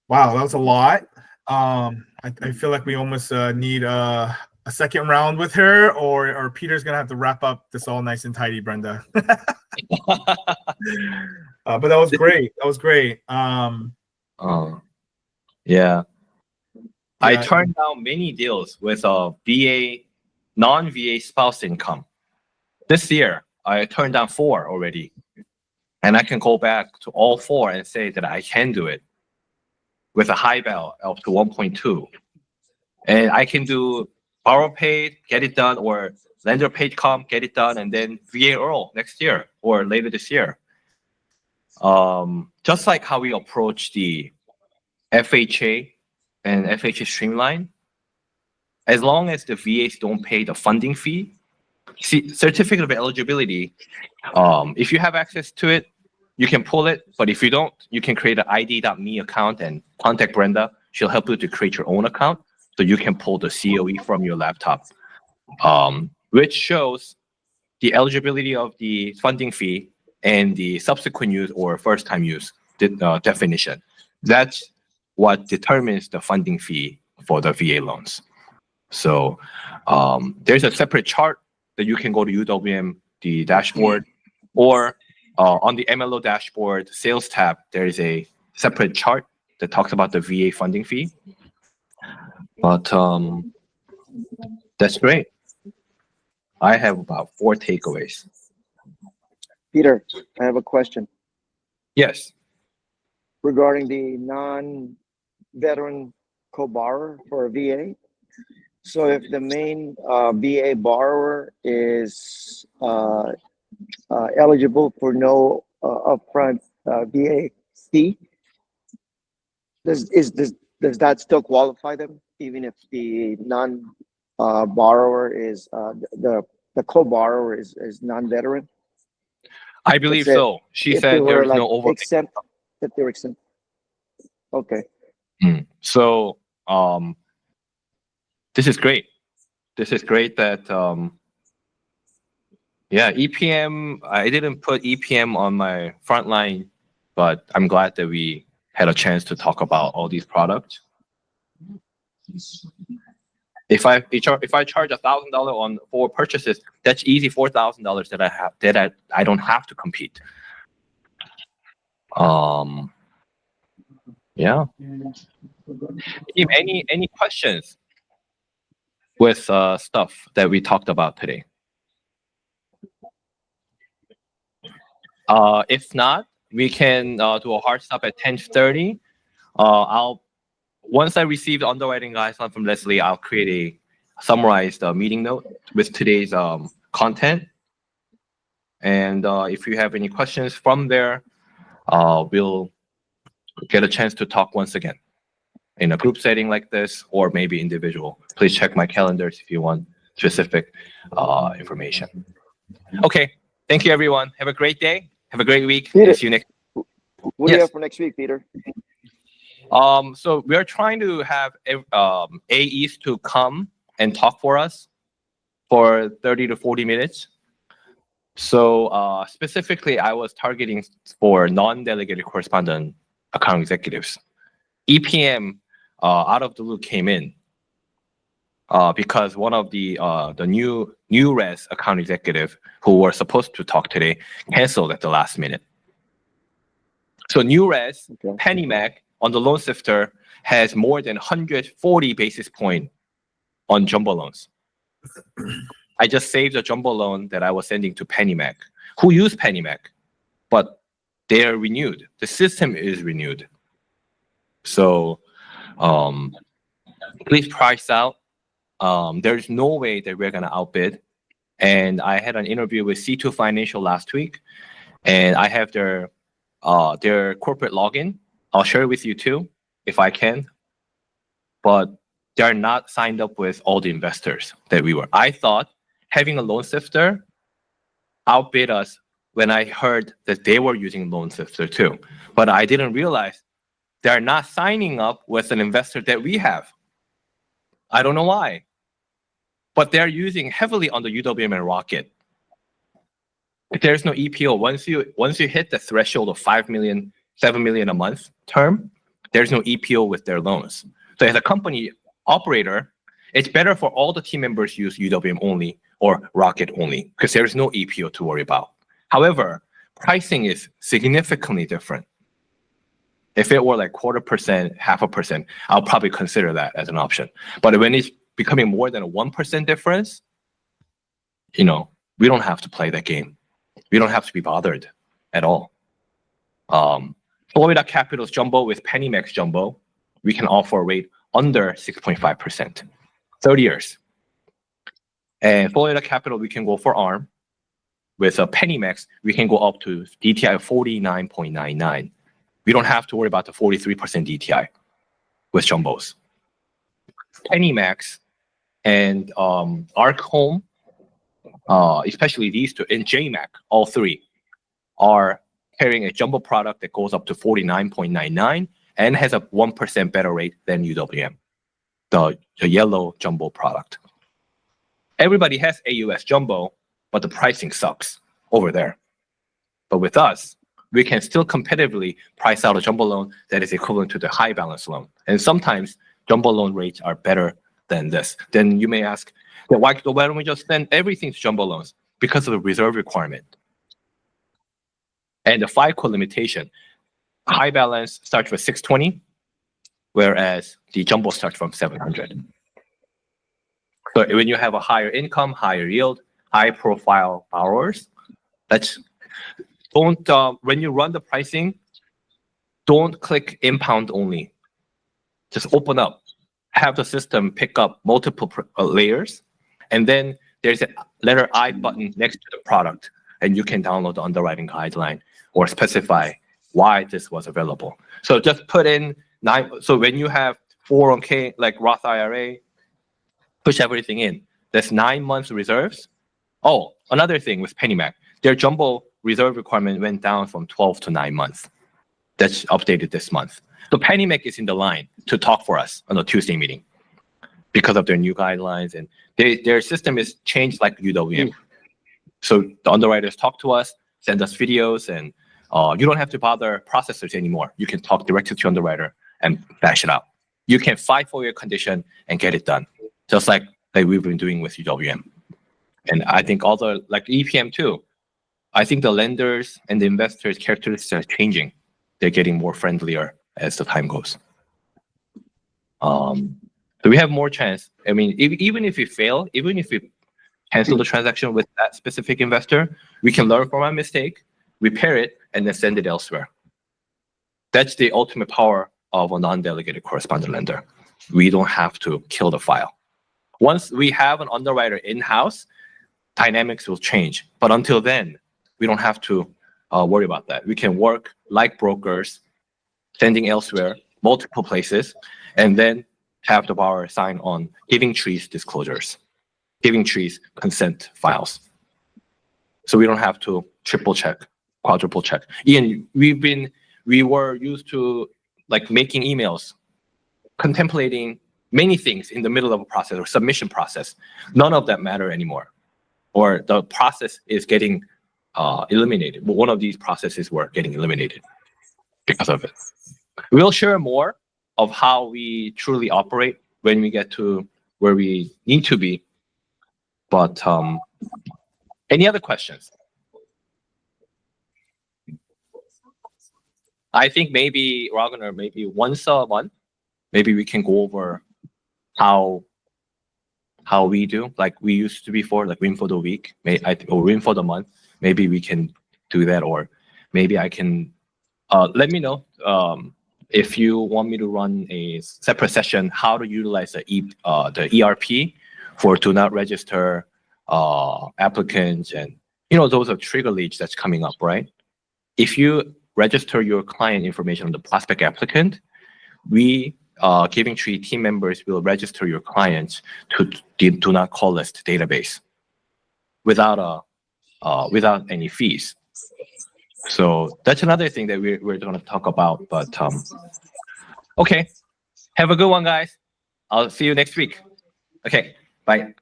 Wow, that was a lot. I feel like we almost need a second round with her, or Peter's gonna have to wrap up this all nice and tidy, Brenda. But that was great. That was great. Yeah. I Yeah. turned down many deals with VA, non-VA spouse income. This year, I turned down 4 already. And I can go back to all 4 and say that I can do it with a high bell up to 1.2. And I can do borrow paid, get it done, or lender paid comp, get it done, and then VA Earl next year or later this year. Just like how we approach the FHA and FHA Streamline, as long as the VAs don't pay the funding fee, see, certificate of eligibility, if you have access to it, you can pull it. But if you don't, you can create an ID.me account and contact Brenda. She'll help you to create your own account so you can pull the COE from your laptop, which shows the eligibility of the funding fee and the subsequent use or first-time use definition. That's what determines the funding fee for the VA loans. So there's a separate chart that you can go to UWM, the dashboard, or on the MLO dashboard sales tab, there is a separate chart that talks about the VA funding fee. But that's great. I have about 4 takeaways. Peter, I have a question Yes. regarding the non-veteran co-borrower for a VA. So if the main VA borrower is eligible for no upfront VA fee, does that still qualify them, even if the borrower is the co-borrower is non-veteran? I believe so. She If they said were there's like no overpay. exempt, if they were exempt. Okay. So this is great. This is great that yeah, EPM, I didn't put EPM on my front line, but I'm glad that we had a chance to talk about all these products. If I charge $1,000 on 4 purchases, that's easy $4,000 that I have that I don't have to compete. Yeah. Team, any questions with stuff that we talked about today? If not, we can do a hard stop at 10:30. Once I receive the underwriting guideline from Leslie, I'll create a summarized meeting note with today's content. And if you have any questions from there, we'll get a chance to talk once again in a group setting like this, or maybe individual. Please check my calendars if you want specific information. Okay, thank you everyone. Have a great day. Have a great week. Peter, See you next. what do you have for next week, Peter? So we are trying to have AEs to come and talk for us for 30 to 40 minutes. So specifically, I was targeting for non-delegated correspondent account executives. EPM out of the blue came in because one of the new res account executive who were supposed to talk today canceled at the last minute. So new res, Okay. PennyMac on the loan sifter has more than 140 basis point on jumbo loans. I just saved a jumbo loan that I was sending to PennyMac, who use PennyMac, but they are renewed. The system is renewed. So please price out. There's no way that we're gonna outbid. And I had an interview with C2 Financial last week, and I have their corporate login. I'll share it with you too, if I can. But they're not signed up with all the investors that we were. I thought having a loan sifter outbid us when I heard that they were using loan sifter too. But I didn't realize they're not signing up with an investor that we have. I don't know why. But they're using heavily on the UWM and Rocket. There's no EPO. Once you hit the threshold of 5 million, 7 million a month term, There's no EPO with their loans. So as a company operator, it's better for all the team members use UWM only or Rocket only because there's no EPO to worry about. However, pricing is significantly different. If it were like 0.25%, 0.5%, I'll probably consider that as an option. But when it's becoming more than a 1% difference, we don't have to play that game. We don't have to be bothered at all. Florida Capital's jumbo with PennyMax jumbo, we can offer a rate under 6.5%, 30 years. And Florida Capital, we can go for ARM. With a PennyMax, we can go up to DTI 49.99. We don't have to worry about the 43% DTI with jumbos. PennyMax and Arc Home, especially these two, and JMac, all three, are carrying a jumbo product that goes up to 49.99 and has a 1% better rate than UWM, the yellow jumbo product. Everybody has AUS jumbo, but the pricing sucks over there. But with us, we can still competitively price out a jumbo loan that is equivalent to the high balance loan. And sometimes jumbo loan rates are better than this. Then you may ask, why don't we just send everything to jumbo loans? Because of the reserve requirement. And the FICO limitation. High balance starts with 620, whereas the jumbo starts from 700. So when you have a higher income, higher yield, high profile borrowers, when you run the pricing, don't click impound only. Just open up, have the system pick up multiple layers, and then there's a letter I button next to the product, and you can download the underwriting guideline or specify why this was available. So just put in 9. So when you have 401k like Roth IRA, push everything in. There's 9 months reserves. Oh, another thing with PennyMac, their jumbo reserve requirement went down from 12 to 9 months. That's updated this month. So PennyMac is in the line to talk for us on the Tuesday meeting because of their new guidelines, and their system is changed like UWM. So the underwriters talk to us, send us videos, and you don't have to bother processors anymore. You can talk directly to your underwriter and bash it out. You can fight for your condition and get it done, just like we've been doing with UWM. And I think also like EPM too, I think the lenders and the investors' characteristics are changing. They're getting more friendlier as the time goes. So we have more chance. I mean, even if we fail, even if we cancel the transaction with that specific investor, we can learn from our mistake, repair it, and then send it elsewhere. That's the ultimate power of a non-delegated correspondent lender. We don't have to kill the file. Once we have an underwriter in-house, dynamics will change. But until then, we don't have to worry about that. We can work like brokers, sending elsewhere, multiple places, and then have the borrower sign on Giving Tree's disclosures, Giving Tree's consent files. So we don't have to triple check, quadruple check. Ian, we were used to like making emails, contemplating many things in the middle of a process or submission process. None of that matter anymore. Or the process is getting eliminated. One of these processes were getting eliminated because of it. We'll share more of how we truly operate when we get to where we need to be. But any other questions? I think maybe, Ragnar, maybe once a month, maybe we can go over how we do, like we used to before, like win for the week, or win for the month. Maybe we can do that, or maybe I can, let me know if you want me to run a separate session, how to utilize the ERP for do not register applicants. And, those are trigger leads that's coming up, right? If you register your client information on the prospect applicant, we Giving Tree team members will register your clients to do not call list database without any fees. So that's another thing that we're going to talk about. But okay, have a good one, guys. I'll see you next week. Okay, bye.